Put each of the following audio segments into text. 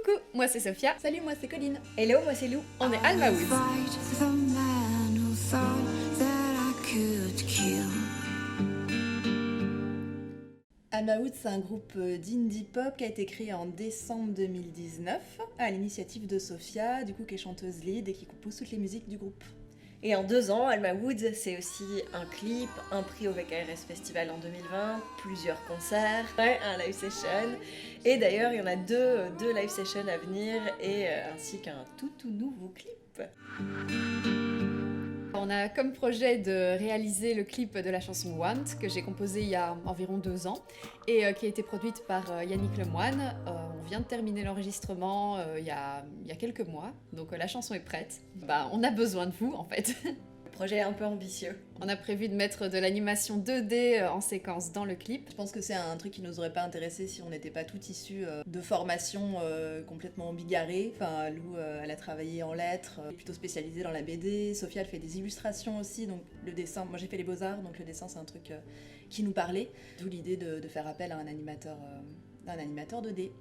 Coucou, moi c'est Sophia. Salut, moi c'est Colline. Hello, moi c'est Lou. On est Alma Woods. Alma Woods, c'est un groupe d'indie pop qui a été créé en décembre 2019 à l'initiative de Sophia, du coup qui est chanteuse lead et qui compose toutes les musiques du groupe. Et en 2 ans, Alma Woods, c'est aussi un clip, un prix au VKRS Festival en 2020, plusieurs concerts, un live session. Et d'ailleurs, il y en a deux live sessions à venir, et ainsi qu'un tout nouveau clip. On a comme projet de réaliser le clip de la chanson Want, que j'ai composée il y a environ 2 ans, et qui a été produite par Yannick Lemoine. On vient de terminer l'enregistrement il y a quelques mois, donc la chanson est prête. On a besoin de vous en fait. Projet un peu ambitieux. On a prévu de mettre de l'animation 2D en séquence dans le clip. Je pense que c'est un truc qui nous aurait pas intéressé si on n'était pas toutes issues de formations complètement bigarrées. Enfin, Lou, elle a travaillé en lettres, plutôt spécialisée dans la BD. Sophia, elle fait des illustrations aussi, donc le dessin. Moi, j'ai fait les beaux-arts, donc le dessin, c'est un truc qui nous parlait. D'où l'idée de faire appel à un animateur 2D.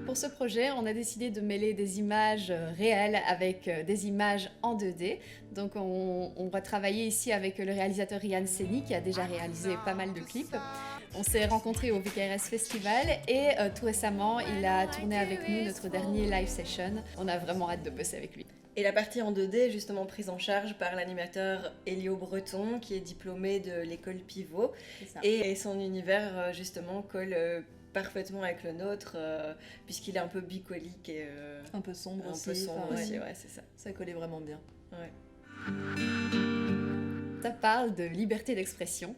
Pour ce projet, on a décidé de mêler des images réelles avec des images en 2D. Donc on va travailler ici avec le réalisateur Ryan Seni qui a déjà réalisé pas mal de clips. On s'est rencontrés au VKRS Festival et tout récemment, il a tourné avec nous notre dernier live session. On a vraiment hâte de bosser avec lui. Et la partie en 2D est justement prise en charge par l'animateur Elio Breton, qui est diplômé de l'école Pivot. Et son univers, justement, colle parfaitement avec le nôtre, puisqu'il est un peu bucolique et un peu sombre un aussi. Peu sombre enfin, aussi, ouais, c'est ça. Ça collait vraiment bien. Ouais. Ça parle de liberté d'expression,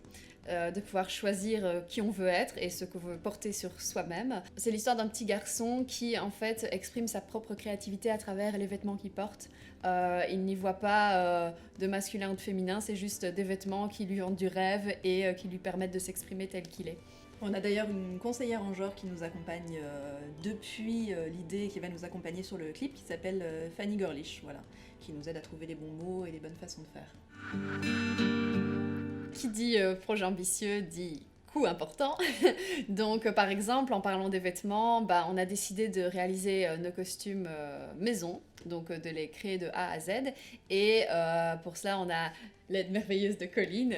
de pouvoir choisir qui on veut être et ce qu'on veut porter sur soi-même. C'est l'histoire d'un petit garçon qui en fait exprime sa propre créativité à travers les vêtements qu'il porte. Il n'y voit pas de masculin ou de féminin, c'est juste des vêtements qui lui vendent du rêve et qui lui permettent de s'exprimer tel qu'il est. On a d'ailleurs une conseillère en genre qui nous accompagne depuis l'idée, qui va nous accompagner sur le clip, qui s'appelle Fanny Girlish, voilà, qui nous aide à trouver les bons mots et les bonnes façons de faire. Qui dit projet ambitieux dit coût important. Donc par exemple, en parlant des vêtements, on a décidé de réaliser nos costumes maison, donc de les créer de A à Z. Et pour cela, on a l'aide merveilleuse de Colline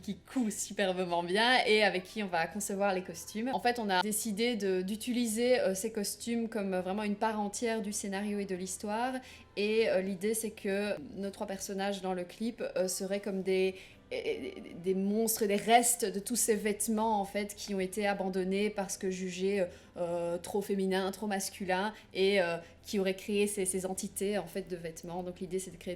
qui coud superbement bien et avec qui on va concevoir les costumes. En fait, on a décidé d'utiliser ces costumes comme vraiment une part entière du scénario et de l'histoire. Et l'idée, c'est que nos 3 personnages dans le clip seraient comme des monstres, des restes de tous ces vêtements en fait qui ont été abandonnés parce que jugés trop féminins, trop masculins et qui auraient créé ces entités en fait de vêtements. Donc l'idée c'est de créer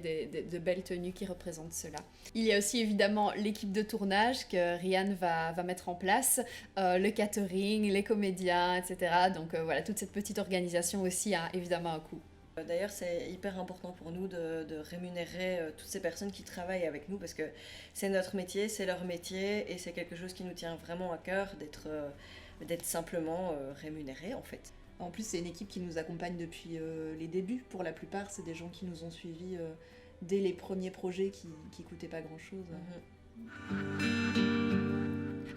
de belles tenues qui représentent cela. Il y a aussi évidemment l'équipe de tournage que Ryan va mettre en place, le catering, les comédiens, etc. Donc voilà, toute cette petite organisation aussi a évidemment un coût. D'ailleurs, c'est hyper important pour nous de rémunérer toutes ces personnes qui travaillent avec nous parce que c'est notre métier, c'est leur métier et c'est quelque chose qui nous tient vraiment à cœur d'être simplement rémunérés en fait. En plus, c'est une équipe qui nous accompagne depuis les débuts. Pour la plupart, c'est des gens qui nous ont suivis dès les premiers projets qui coûtaient pas grand-chose.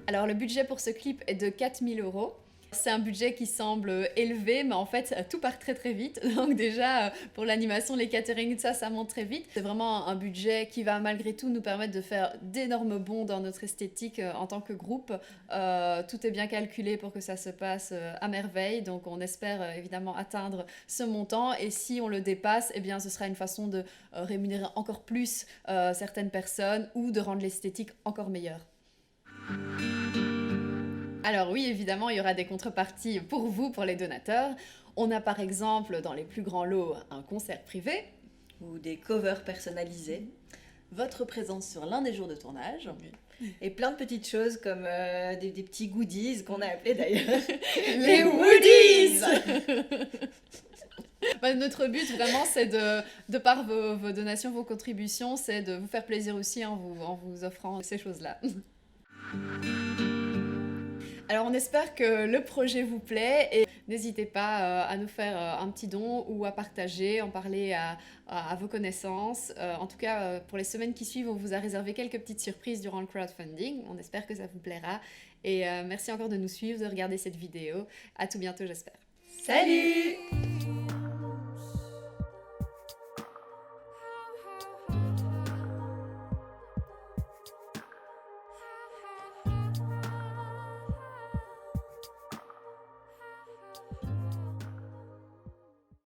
Alors, le budget pour ce clip est de 4 000 €. C'est un budget qui semble élevé, mais en fait, tout part très très vite. Donc déjà, pour l'animation, les caterings, ça monte très vite. C'est vraiment un budget qui va malgré tout nous permettre de faire d'énormes bonds dans notre esthétique en tant que groupe. Tout est bien calculé pour que ça se passe à merveille. Donc on espère évidemment atteindre ce montant. Et si on le dépasse, eh bien, ce sera une façon de rémunérer encore plus certaines personnes ou de rendre l'esthétique encore meilleure. Alors oui, évidemment, il y aura des contreparties pour vous, pour les donateurs. On a par exemple, dans les plus grands lots, un concert privé. Ou des covers personnalisés. Votre présence sur l'un des jours de tournage. Et plein de petites choses comme des petits goodies qu'on a appelés d'ailleurs les Woodies. Notre but vraiment c'est de par vos donations, vos contributions, c'est de vous faire plaisir aussi en vous offrant ces choses-là. Alors on espère que le projet vous plaît et n'hésitez pas à nous faire un petit don ou à partager, en parler à vos connaissances. En tout cas, pour les semaines qui suivent, on vous a réservé quelques petites surprises durant le crowdfunding. On espère que ça vous plaira et merci encore de nous suivre, de regarder cette vidéo. À tout bientôt, j'espère. Salut!